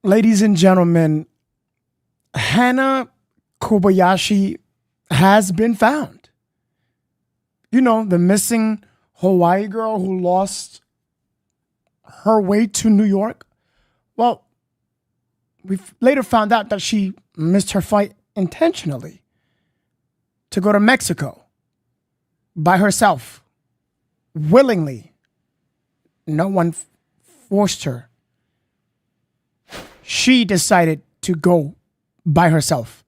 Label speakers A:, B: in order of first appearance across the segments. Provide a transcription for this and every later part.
A: Ladies and gentlemen, Hana Kobayashi has been found. You know, the missing Hawaii girl who lost her way to New York. Well, we later found out that she missed her flight intentionally to go to Mexico by herself, willingly. No one forced her. She decided to go by herself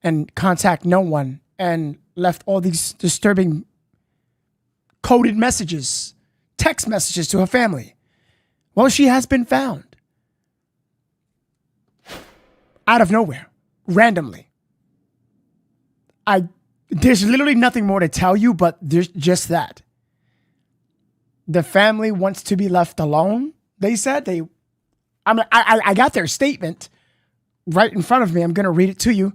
A: and contact no one and left all these disturbing coded messages, text messages to her family. Well, she has been found. Out of nowhere, randomly. There's literally nothing more to tell you, but there's just that. The family wants to be left alone. They said I got their statement right in front of me. I'm going to read it to you.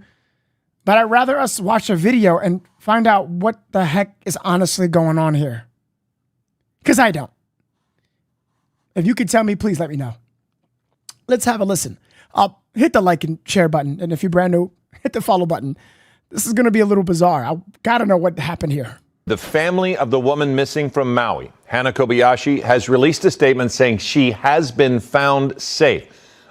A: But I'd rather us watch a video and find out what the heck is honestly going on here. Because I don't. If you could tell me, please let me know. Let's have a listen. Hit the like and share button. And if you're brand new, hit the follow button. This is going to be a little bizarre. I got to know what happened here.
B: The family of the woman missing from Maui, Hana Kobayashi, has released a statement saying she has been found safe.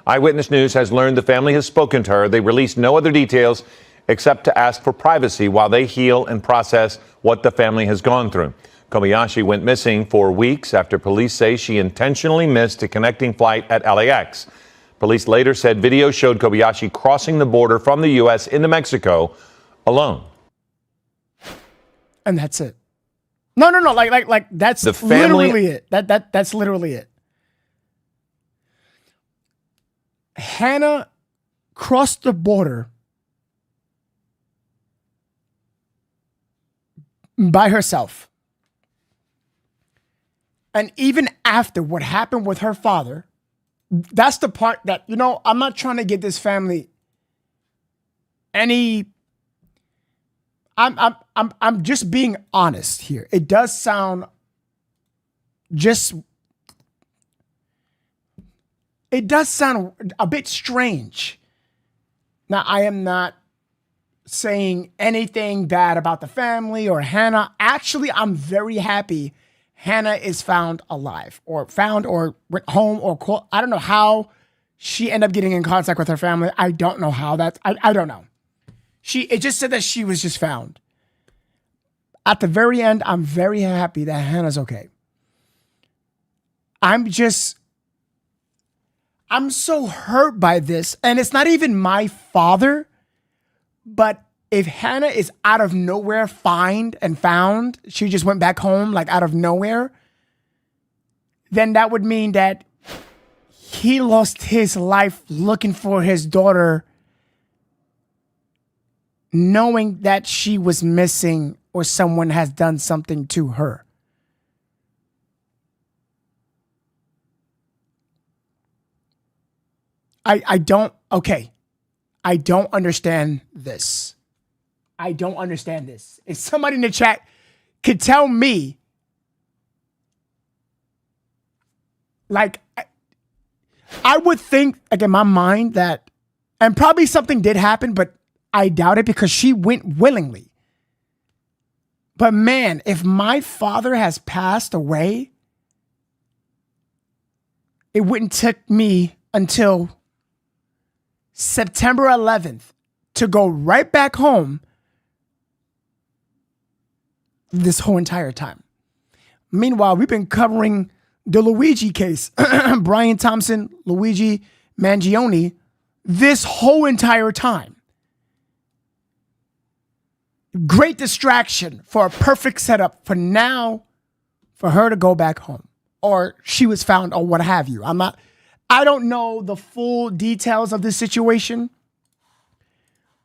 B: Eyewitness News has learned the family has spoken to her. They released no other details except to ask for privacy while they heal and process what the family has gone through. Kobayashi went missing for weeks after police say she intentionally missed a connecting flight at LAX. Police later said video showed Kobayashi crossing the border from the U.S. into Mexico alone.
A: And that's it. No. Like that's
B: the family,
A: literally it. That's literally it. Hana crossed the border by herself. And even after what happened with her father, that's the part that, I'm not trying to give this family any. I'm just being honest here. It does sound a bit strange. Now, I am not saying anything bad about the family or Hana. Actually, I'm very happy Hana is found alive or went home or called. I don't know how she ended up getting in contact with her family. I don't know how that. I don't know. It just said that she was just found. At the very end, I'm very happy that Hana's okay. I'm so hurt by this. And it's not even my father. But if Hana is out of nowhere found, she just went back home like out of nowhere, then that would mean that he lost his life looking for his daughter, knowing that she was missing or someone has done something to her. I don't understand this. I don't understand this. If somebody in the chat could tell me, like, I would think, like, in my mind that, and probably something did happen, but I doubt it because she went willingly. But man, if my father has passed away, it wouldn't take me until September 11th to go right back home this whole entire time. Meanwhile, we've been covering the Luigi case, Brian Thompson, Luigi Mangione, this whole entire time. Great distraction for a perfect setup for now for her to go back home, or she was found, or what have you. I don't know the full details of this situation,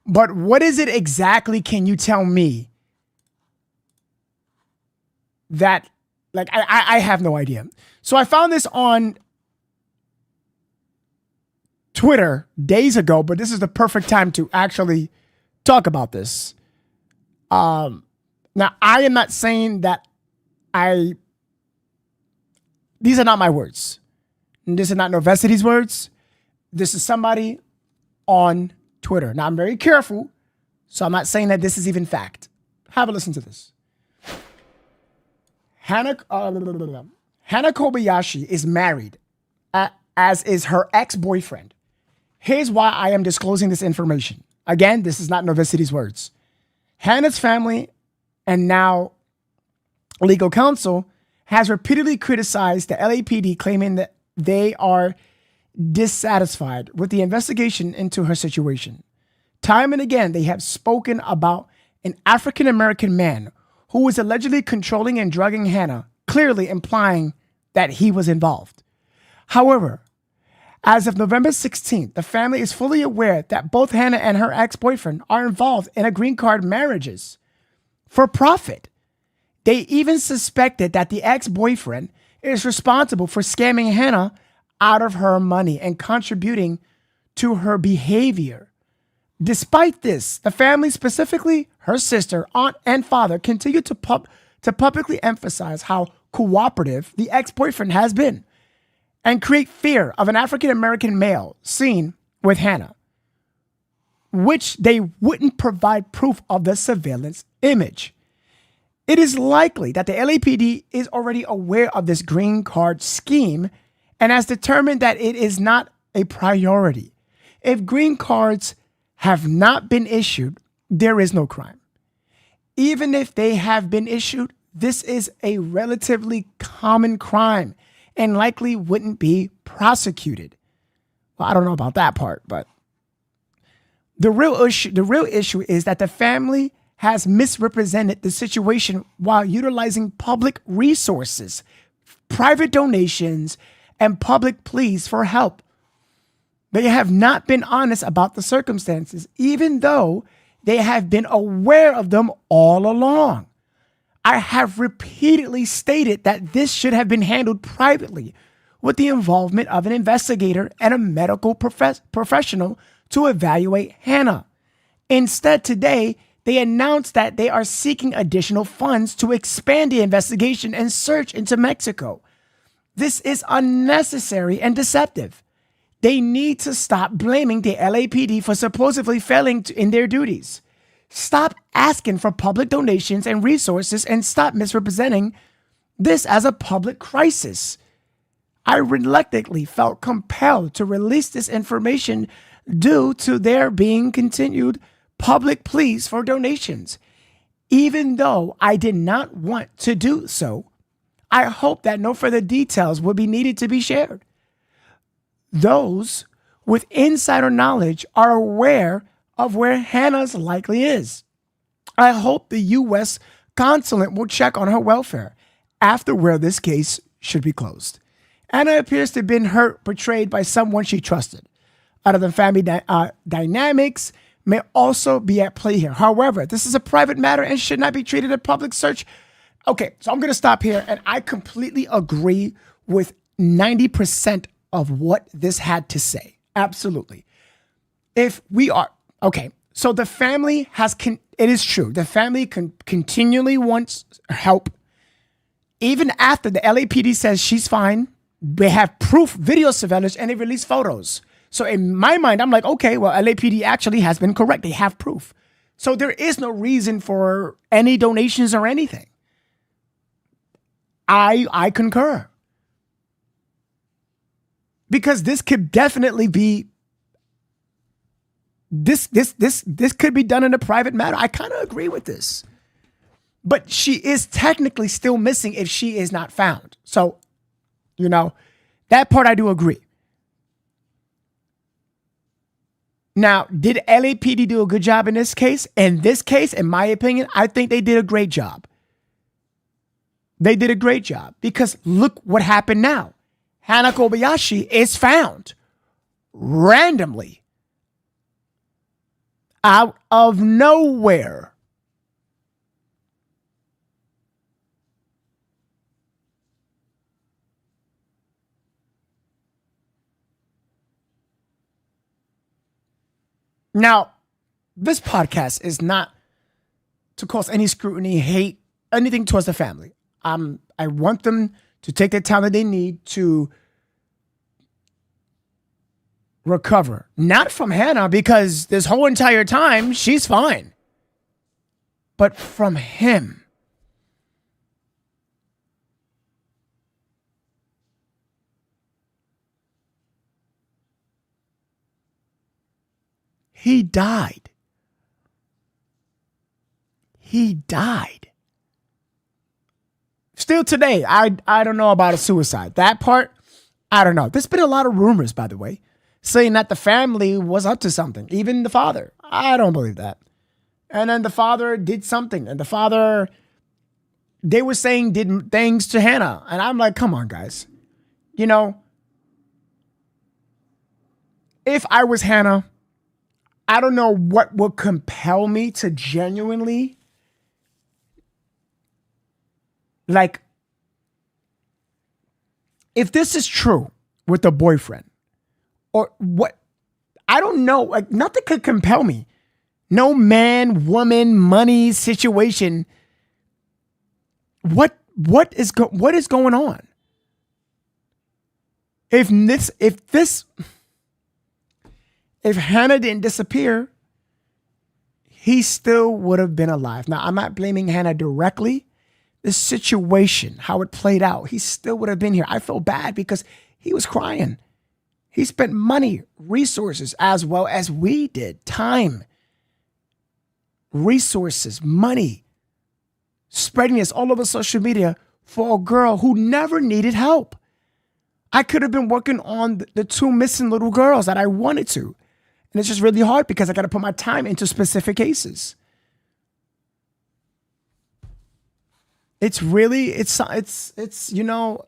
A: but what is it exactly? Can you tell me that, like, I have no idea. So I found this on Twitter days ago, but this is the perfect time to actually talk about this. Now, I am not saying that these are not my words. And this is not Novesity's words. This is somebody on Twitter. Now, I'm very careful, so I'm not saying that this is even fact. Have a listen to this. Hana Kobayashi is married, as is her ex-boyfriend. Here's why I am disclosing this information. Again, this is not Novicity's words. Hana's family and now legal counsel has repeatedly criticized the LAPD, claiming that they are dissatisfied with the investigation into her situation. Time and again, they have spoken about an African-American man who was allegedly controlling and drugging Hana, clearly implying that he was involved. However, as of November 16th, the family is fully aware that both Hana and her ex-boyfriend are involved in a green card marriages for profit. They even suspected that the ex-boyfriend is responsible for scamming Hana out of her money and contributing to her behavior. Despite this, the family, specifically her sister, aunt, and father, continue to publicly emphasize how cooperative the ex-boyfriend has been and create fear of an African-American male seen with Hana, which they wouldn't provide proof of the surveillance image. It is likely that the LAPD is already aware of this green card scheme and has determined that it is not a priority. If green cards have not been issued, there is no crime. Even if they have been issued, this is a relatively common crime and likely wouldn't be prosecuted. Well, I don't know about that part, but the real issue is that the family has misrepresented the situation while utilizing public resources, private donations, and public pleas for help. They have not been honest about the circumstances, even though they have been aware of them all along. I have repeatedly stated that this should have been handled privately with the involvement of an investigator and a medical professional to evaluate Hana. Instead, today, they announced that they are seeking additional funds to expand the investigation and search into Mexico. This is unnecessary and deceptive. They need to stop blaming the LAPD for supposedly failing in their duties. Stop asking for public donations and resources and stop misrepresenting this as a public crisis. I reluctantly felt compelled to release this information due to there being continued public pleas for donations. Even though I did not want to do so, I hope that no further details will be needed to be shared. Those with insider knowledge are aware of where Hana's likely is. I hope the U.S. consulate will check on her welfare, after where this case should be closed. Hana appears to have been portrayed by someone she trusted. Other family dynamics may also be at play here. However, this is a private matter and should not be treated as public search. Okay, so I'm going to stop here, and I completely agree with 90% of what this had to say. Absolutely. If we are, okay, so the family it is true, the family continually wants help. Even after the LAPD says she's fine, they have proof, video surveillance, and they release photos. So in my mind, I'm like, okay, well, LAPD actually has been correct. They have proof. So there is no reason for any donations or anything. I concur. Because this could definitely be, this could be done in a private matter. I kind of agree with this. But she is technically still missing if she is not found. So, that part I do agree. Now, did LAPD do a good job in this case? In this case, in my opinion, I think they did a great job. They did a great job because look what happened now. Hana Kobayashi is found randomly out of nowhere. Now, this podcast is not to cause any scrutiny, hate, anything towards the family. I want them to take the time that they need to recover. Not from Hannah, because this whole entire time she's fine. But from him. He died. He died. Still today, I don't know about a suicide. That part, I don't know. There's been a lot of rumors, by the way, saying that the family was up to something. Even the father. I don't believe that. And then the father did something. And the father, they were saying, did things to Hannah. And I'm like, come on, guys. You know, if I was Hannah, I don't know what would compel me to genuinely, like, if this is true with the boyfriend, or what, I don't know, like, nothing could compel me. No man, woman, money situation. What is going on? If Hannah didn't disappear, he still would have been alive. Now, I'm not blaming Hannah directly. The situation, how it played out, he still would have been here. I feel bad because he was crying. He spent money, resources, as well as we did. Time, resources, money, spreading this all over social media for a girl who never needed help. I could have been working on the two missing little girls that I wanted to. And it's just really hard because I got to put my time into specific cases. It's really, it's, you know,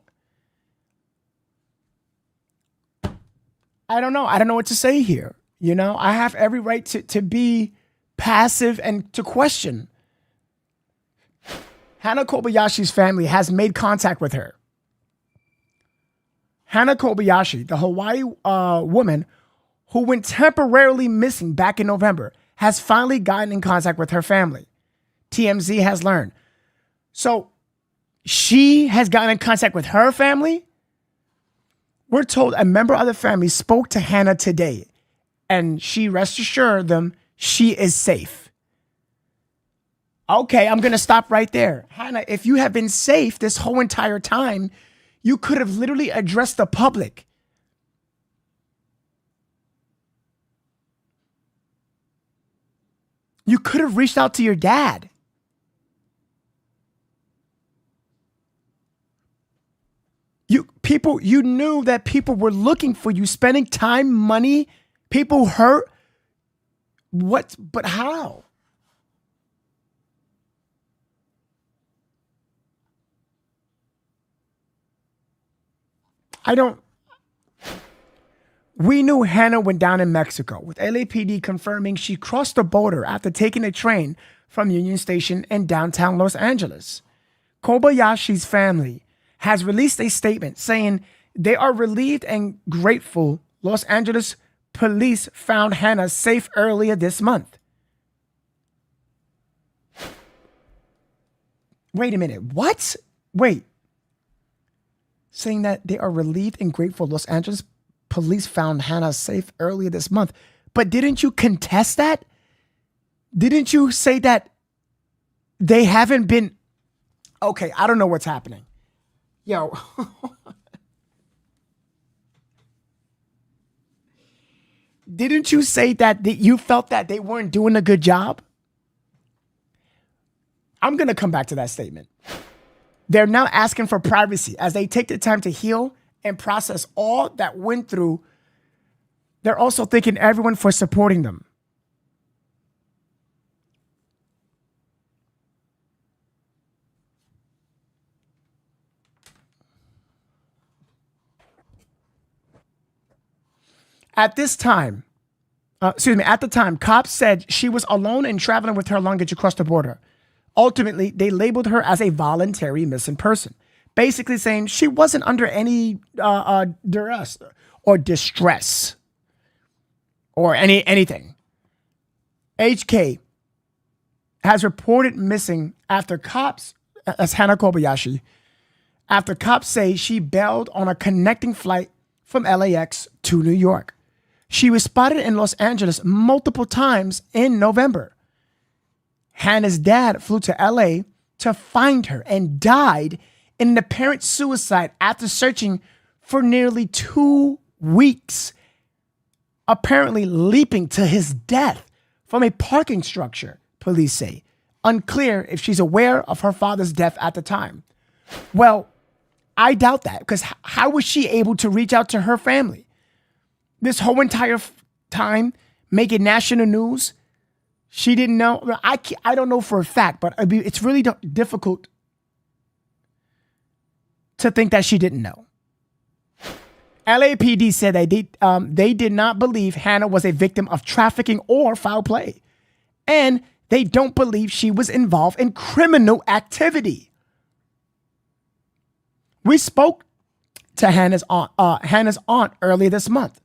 A: I don't know. I don't know what to say here. You know, I have every right to be passive and to question. Hannah Kobayashi's family has made contact with her. Hannah Kobayashi, the Hawaii woman who went temporarily missing back in November, has finally gotten in contact with her family. TMZ has learned. So she has gotten in contact with her family. We're told a member of the family spoke to Hannah today, and she rest assured them she is safe. Okay, I'm going to stop right there. Hannah, if you have been safe this whole entire time, you could have literally addressed the public. You could have reached out to your dad. You knew that people were looking for you, spending time, money, people hurt. But how? We knew Hannah went down in Mexico, with LAPD confirming she crossed the border after taking a train from Union Station in downtown Los Angeles. Kobayashi's family has released a statement saying they are relieved and grateful Los Angeles police found Hannah safe earlier this month. Wait a minute. What? Wait. Saying that they are relieved and grateful Los Angeles police found Hannah safe earlier this month. But didn't you contest that? Didn't you say that they haven't been... Okay, I don't know what's happening. Yo. Didn't you say that you felt that they weren't doing a good job? I'm going to come back to that statement. They're now asking for privacy as they take the time to heal and process all that went through. They're also thanking everyone for supporting them. At the time, cops said she was alone and traveling with her luggage across the border. Ultimately, they labeled her as a voluntary missing person, basically saying she wasn't under any duress or distress or anything. HK has reported missing after cops, as Hannah Kobayashi, after cops say she bailed on a connecting flight from LAX to New York. She was spotted in Los Angeles multiple times in November. Hannah's dad flew to LA to find her and died in an apparent suicide after searching for nearly 2 weeks, apparently leaping to his death from a parking structure, police say. Unclear if she's aware of her father's death at the time. Well, I doubt that, because how was she able to reach out to her family? This whole entire time, making national news, she didn't know. I don't know for a fact, but it's really difficult to think that she didn't know. LAPD said they did not believe Hannah was a victim of trafficking or foul play, and they don't believe she was involved in criminal activity. We spoke to Hannah's aunt earlier this month.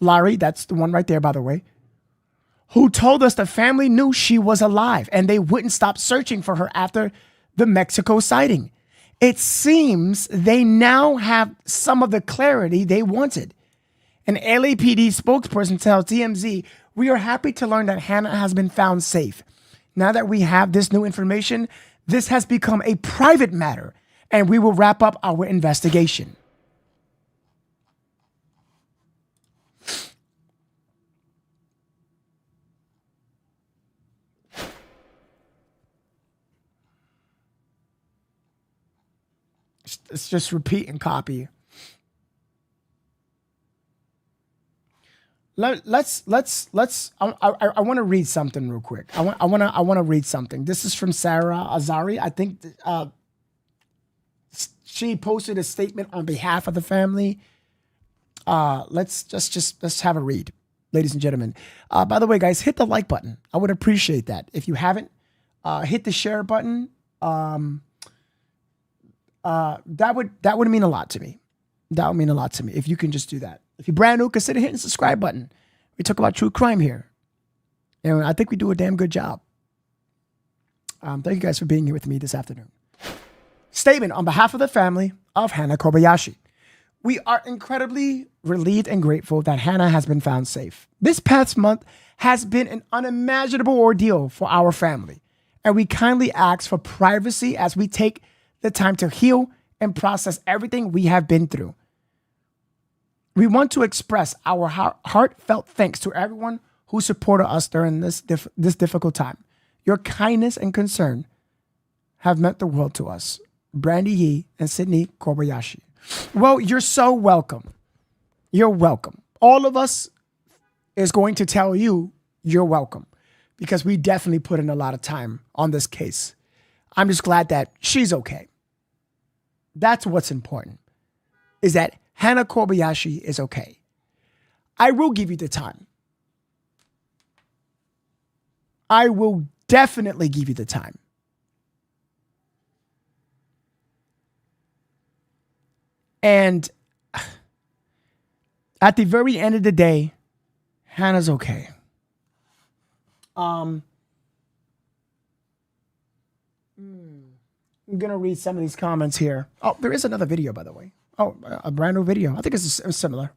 A: Larry, that's the one right there, by the way, who told us the family knew she was alive and they wouldn't stop searching for her after the Mexico sighting. It seems they now have some of the clarity they wanted. An LAPD spokesperson tells TMZ, "We are happy to learn that Hannah has been found safe. Now that we have this new information, this has become a private matter, and we will wrap up our investigation." Let's just repeat and copy. Let's. I want to read something real quick. I want to read something. This is from Sarah Azari. I think she posted a statement on behalf of the family. Let's have a read, ladies and gentlemen. By the way, guys, hit the like button. I would appreciate that. If you haven't, hit the share button. That would mean a lot to me. That would mean a lot to me if you can just do that. If you're brand new, consider hitting the subscribe button. We talk about true crime here, and I think we do a damn good job. Thank you guys for being here with me this afternoon. Statement on behalf of the family of Hannah Kobayashi. We are incredibly relieved and grateful that Hannah has been found safe. This past month has been an unimaginable ordeal for our family, and we kindly ask for privacy as we take the time to heal and process everything we have been through. We want to express our heartfelt thanks to everyone who supported us during this difficult time. Your kindness and concern have meant the world to us. Brandy Yee and Sydney Kobayashi. Well, you're so welcome. You're welcome. All of us is going to tell you you're welcome, because we definitely put in a lot of time on this case. I'm just glad that she's okay. That's what's important, is that Hannah Kobayashi is okay. I will give you the time. I will definitely give you the time. And at the very end of the day, Hannah's okay. I'm going to read some of these comments here. Oh, there is another video, by the way. Oh, a brand new video. I think it's similar.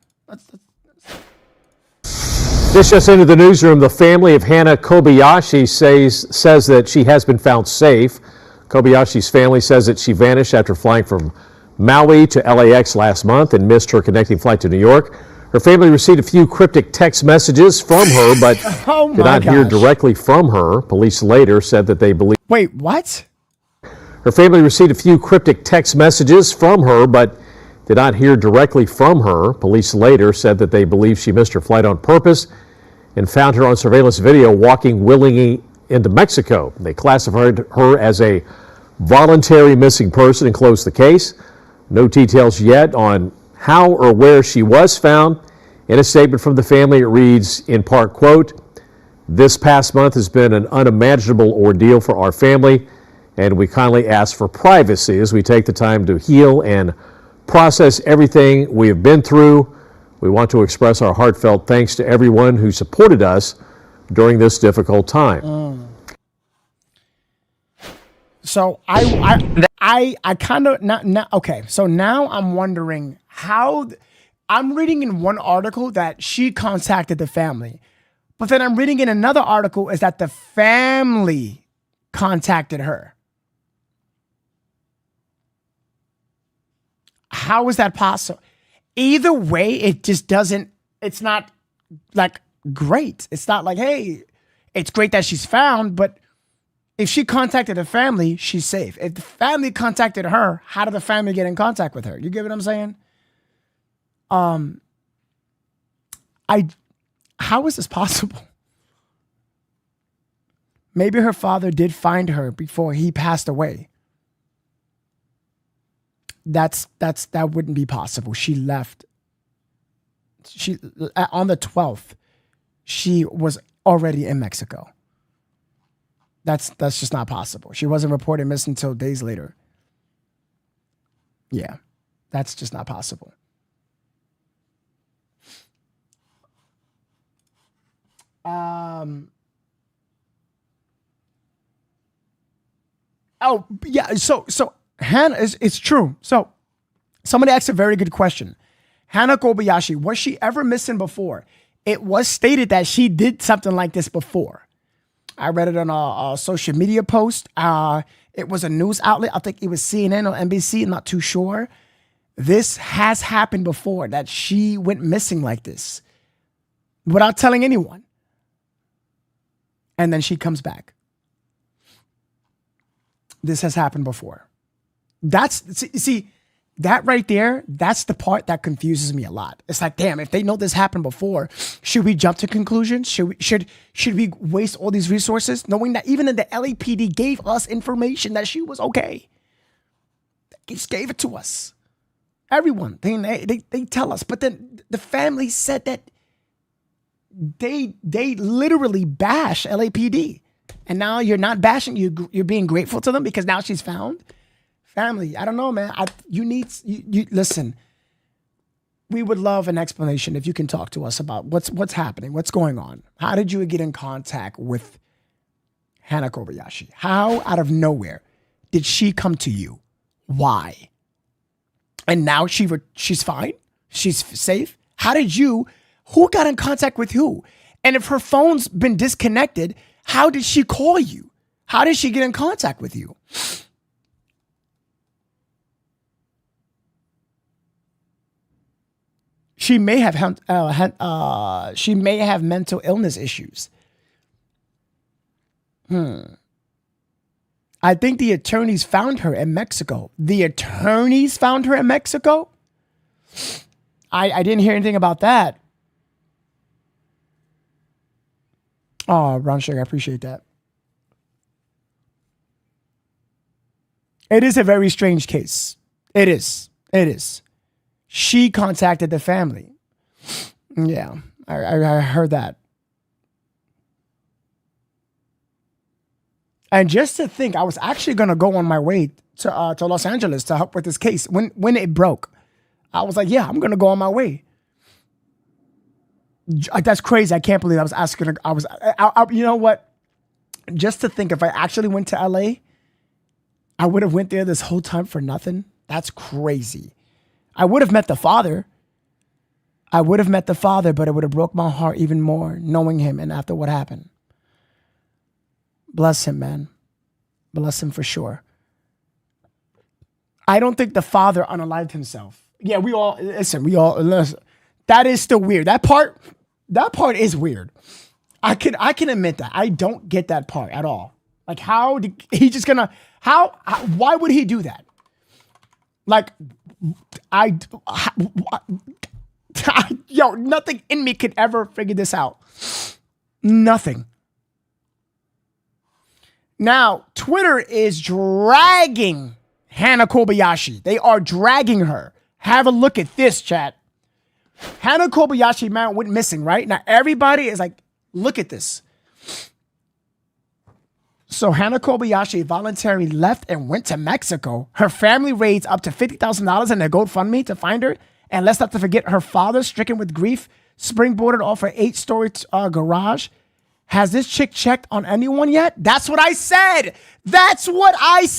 C: This just into the newsroom. The family of Hannah Kobayashi says that she has been found safe. Kobayashi's family says that she vanished after flying from Maui to LAX last month and missed her connecting flight to New York. Her family received a few cryptic text messages from her, but did not hear directly from her. Police later said that they believe...
A: Wait, what?
C: Her family received a few cryptic text messages from her, but did not hear directly from her. Police later said that they believe she missed her flight on purpose and found her on surveillance video walking willingly into Mexico. They classified her as a voluntary missing person and closed the case. No details yet on how or where she was found. In a statement from the family, it reads in part, quote, "This past month has been an unimaginable ordeal for our family, and we kindly ask for privacy as we take the time to heal and process everything we have been through. We want to express our heartfelt thanks to everyone who supported us during this difficult time."
A: So I kind of not okay. So now I'm wondering how I'm reading in one article that she contacted the family. But then I'm reading in another article is that the family contacted her. How is that possible? Either way, it just doesn't, it's not like great. It's not like, hey, it's great that she's found, but if she contacted the family, she's safe. If the family contacted her, how did the family get in contact with her? You get what I'm saying? How is this possible? Maybe her father did find her before he passed away. That wouldn't be possible. She left. She on the 12th, she was already in Mexico. That's just not possible. She wasn't reported missing until days later. Yeah, that's just not possible. Oh yeah. So Hannah it's true. So somebody asked a very good question. Hannah Kobayashi, was she ever missing before? It was stated that she did something like this before. I read it on a social media post. It was a news outlet. I think it was CNN or NBC. I'm not too sure. This has happened before, that she went missing like this without telling anyone. And then she comes back. This has happened before. See, that right there, that's the part that confuses me a lot. It's like, damn, if they know this happened before, should we jump to conclusions? Should we waste all these resources knowing that even the LAPD gave us information that she was okay? They just gave it to us. Everyone, they tell us. But then the family said that they literally bash LAPD. And now you're not bashing, you're being grateful to them because now she's found. Family, I don't know, man. You listen. We would love an explanation if you can talk to us about what's happening, what's going on. How did you get in contact with Hannah Kobayashi? How out of nowhere did she come to you? Why? And now she's fine. She's safe. Who got in contact with who? And if her phone's been disconnected, how did she call you? How did she get in contact with you? She may have mental illness issues. I think the attorneys found her in Mexico. The attorneys found her in Mexico? I didn't hear anything about that. Oh, Ron Sugar, I appreciate that. It is a very strange case. It is. She contacted the family. Yeah, I heard that. And just to think, I was actually going to go on my way to Los Angeles to help with this case. When it broke, I was like, yeah, I'm going to go on my way. That's crazy. I can't believe I was asking. You know what? Just to think, if I actually went to LA, I would have went there this whole time for nothing. That's crazy. I would have met the father. But it would have broke my heart even more knowing him and after what happened. Bless him, man. Bless him for sure. I don't think the father unalived himself. Yeah, we all listen. That is still weird. That part is weird. I can admit that. I don't get that part at all. Like, how did he just gonna? Why would he do that? Like, nothing in me could ever figure this out. Nothing. Now, Twitter is dragging Hannah Kobayashi. They are dragging her. Have a look at this, chat. Hannah Kobayashi, man, went missing, right? Now, everybody is like, look at this. So Hannah Kobayashi voluntarily left and went to Mexico. Her family raised up to $50,000 in their GoFundMe to find her. And let's not forget her father, stricken with grief, springboarded off her 8-story garage. Has this chick checked on anyone yet? That's what I said.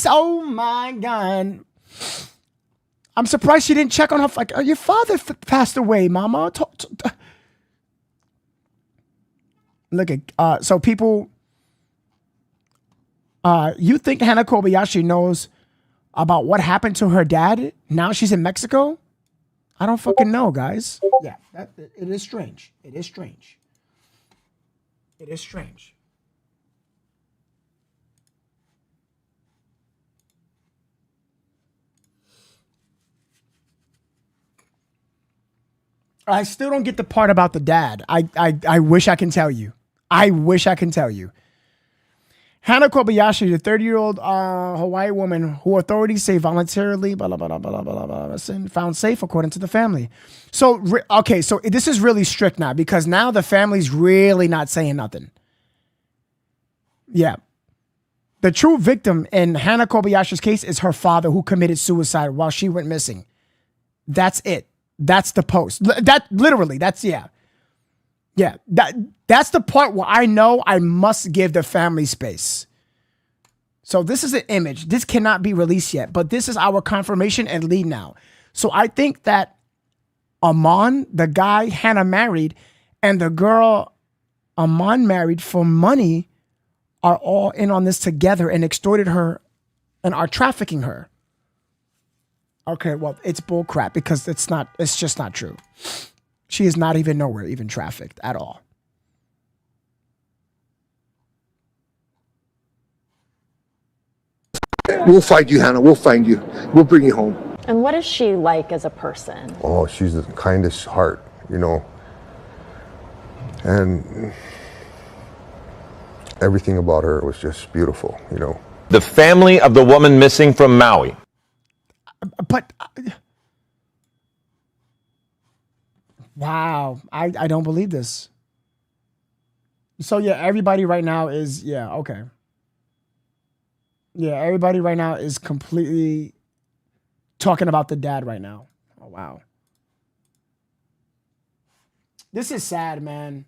A: Oh my God. I'm surprised she didn't check on her. Like, your father passed away, mama. Look at, so people, you think Hana Kobayashi knows about what happened to her dad? Now she's in Mexico? I don't fucking know, guys. Yeah, it is strange. It is strange. It is strange. I still don't get the part about the dad. I wish I can tell you. I wish I can tell you. Hana Kobayashi, the 30-year-old Hawaii woman who authorities say voluntarily found safe, according to the family. So, okay, so this is really strict now because now the family's really not saying nothing. Yeah. The true victim in Hana Kobayashi's case is her father who committed suicide while she went missing. That's it. That's the post. That literally, that's, yeah. Yeah, that's the part where I know I must give the family space. So this is an image. This cannot be released yet, but this is our confirmation and lead now. So I think that Amon, the guy Hannah married, and the girl Amon married for money are all in on this together and extorted her and are trafficking her. Okay, well, it's bull crap because it's just not true. She is not even nowhere even trafficked at all.
D: We'll find you, Hannah. We'll find you. We'll bring you home.
E: And what is she like as a person?
D: Oh, she's the kindest heart, you know. And everything about her was just beautiful, you know.
B: The family of the woman missing from Maui.
A: But wow, I don't believe this. So yeah, everybody right now is, yeah, okay. Yeah, everybody right now is completely talking about the dad right now. Oh, wow. This is sad, man.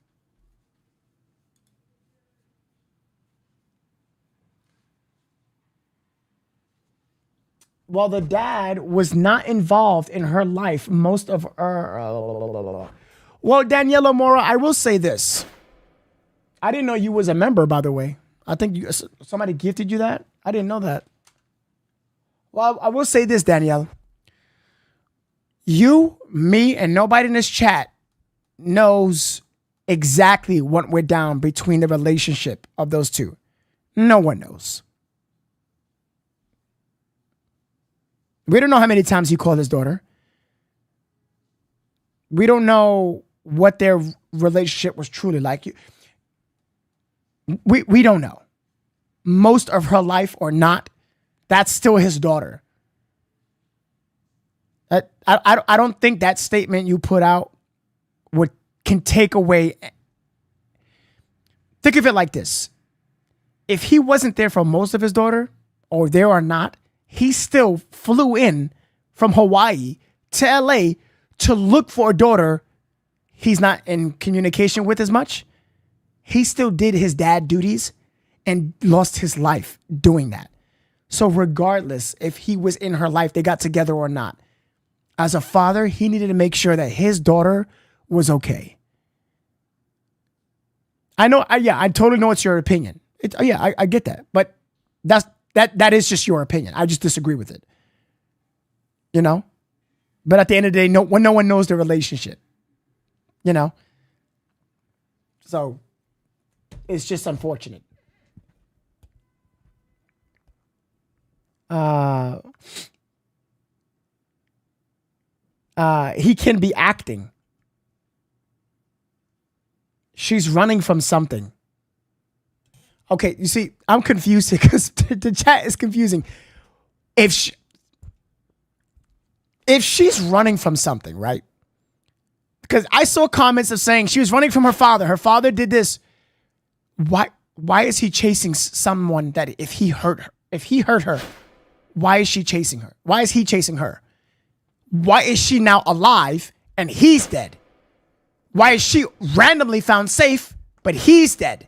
A: While the dad was not involved in her life, most of her... Well, Daniela Mora, I will say this. I didn't know you was a member, by the way. I think somebody gifted you that. I didn't know that. Well, I will say this, Danielle. You, me, and nobody in this chat knows exactly what went down between the relationship of those two. No one knows. We don't know how many times he called his daughter. We don't know what their relationship was truly like. We don't know. Most of her life or not, that's still his daughter. I don't think that statement you put out can take away. Think of it like this. If he wasn't there for most of his daughter, or there or not, he still flew in from Hawaii to LA to look for a daughter he's not in communication with as much. He still did his dad duties and lost his life doing that. So regardless if he was in her life, they got together or not, as a father, he needed to make sure that his daughter was okay. I know, I totally know it's your opinion. I get that, but that is just your opinion. I just disagree with it. You know? But at the end of the day, no one knows the relationship. You know? So it's just unfortunate. He can be acting. She's running from something. Okay, you see, I'm confused here because the chat is confusing. If she's running from something, right? Because I saw comments of saying she was running from her father. Her father did this. Why is he chasing someone that if he hurt her, why is she chasing her? Why is he chasing her? Why is she now alive and he's dead? Why is she randomly found safe, but he's dead?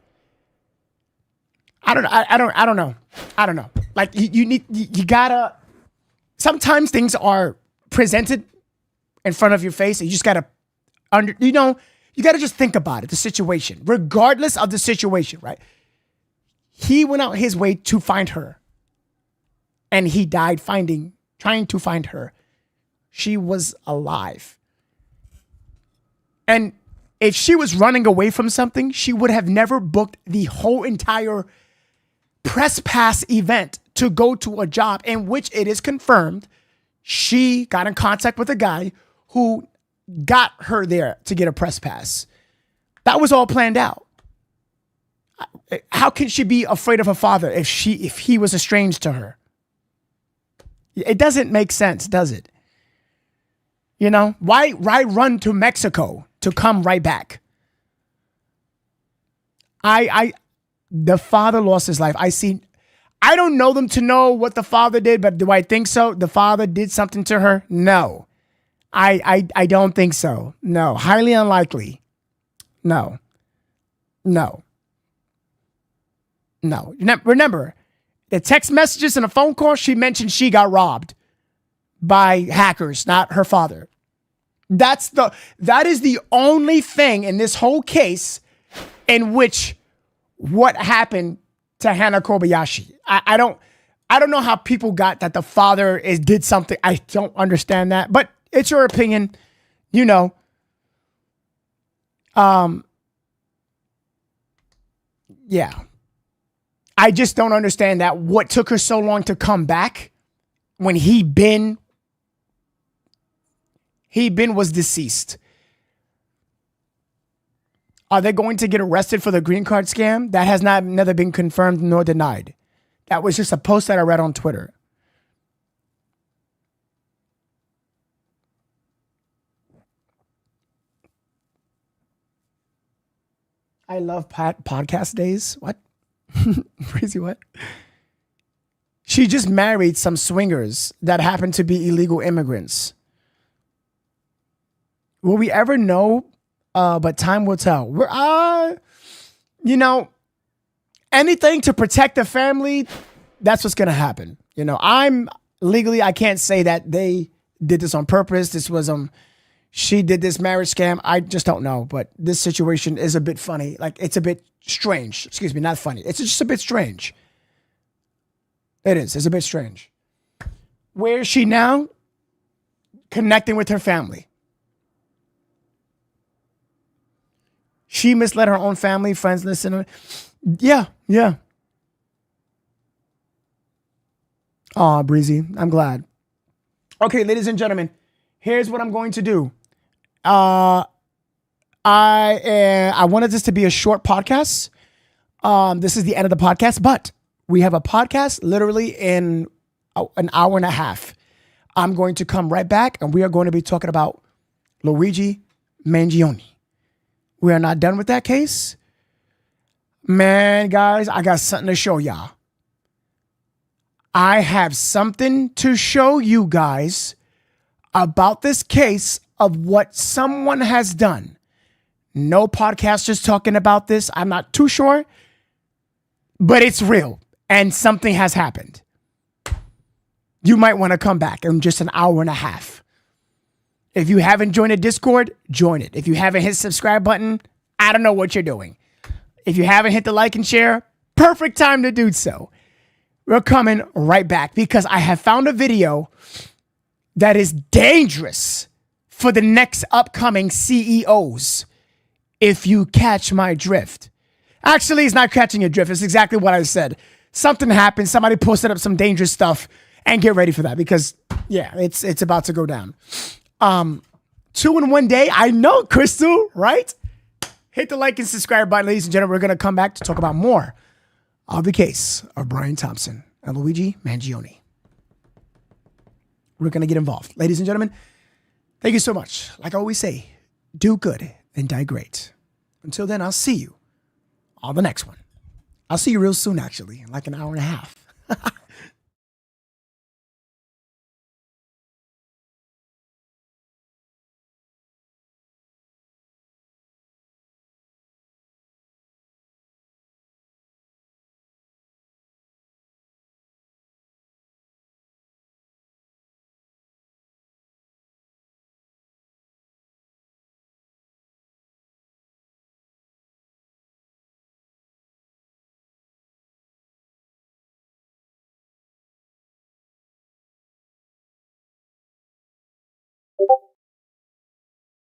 A: I don't know. Like you gotta, sometimes things are presented in front of your face, and you just gotta you gotta just think about it, the situation, regardless of the situation, right? He went out his way to find her, and he died trying to find her. She was alive. And if she was running away from something, she would have never booked the whole entire press pass event to go to a job in which it is confirmed she got in contact with a guy who got her there to get a press pass. That was all planned out. How can she be afraid of her father if he was estranged to her? It doesn't make sense, does it? You know, why run to Mexico to come right back? The father lost his life. I don't know them to know what the father did, but do I think so? The father did something to her? No. I don't think so. No. Highly unlikely. No. Remember, the text messages and a phone call, she mentioned she got robbed by hackers, not her father. That is the only thing in this whole case in which what happened to Hana Kobayashi. I don't know how people got that the father did something. I don't understand that, but it's your opinion, you know. Yeah. I just don't understand that. What took her so long to come back when he was deceased? Are they going to get arrested for the green card scam? That has neither been confirmed nor denied. That was just a post that I read on Twitter. I love podcast days. What? Crazy what? She just married some swingers that happen to be illegal immigrants. Will we ever know? But time will tell. Anything to protect the family, that's what's going to happen. You know, I can't say that they did this on purpose. This was, she did this marriage scam. I just don't know. But this situation is a bit funny. Like, it's a bit strange. Excuse me, not funny. It's just a bit strange. It is. It's a bit strange. Where is she now? Connecting with her family. She misled her own family, friends, listener. Yeah. Aw, Breezy. I'm glad. Okay, ladies and gentlemen, here's what I'm going to do. I wanted this to be a short podcast. This is the end of the podcast, but we have a podcast literally in an hour and a half. I'm going to come right back, and we are going to be talking about Luigi Mangione. We are not done with that case. Man, guys, I got something to show y'all. I have something to show you guys about this case of what someone has done. No podcasters talking about this. I'm not too sure, but it's real and something has happened. You might want to come back in just an hour and a half. If you haven't joined the Discord, join it. If you haven't hit the subscribe button, I don't know what you're doing. If you haven't hit the like and share, perfect time to do so. We're coming right back because I have found a video that is dangerous for the next upcoming CEOs. If you catch my drift. Actually, it's not catching your drift. It's exactly what I said. Something happened. Somebody posted up some dangerous stuff, and get ready for that because, yeah, it's about to go down. 2 in 1 day. I know, Crystal, right? Hit the like and subscribe button, ladies and gentlemen. We're going to come back to talk about more of the case of Brian Thompson and Luigi Mangione. We're going to get involved. Ladies and gentlemen, thank you so much. Like I always say, do good and die great. Until then, I'll see you on the next one. I'll see you real soon, actually, in like an hour and a half.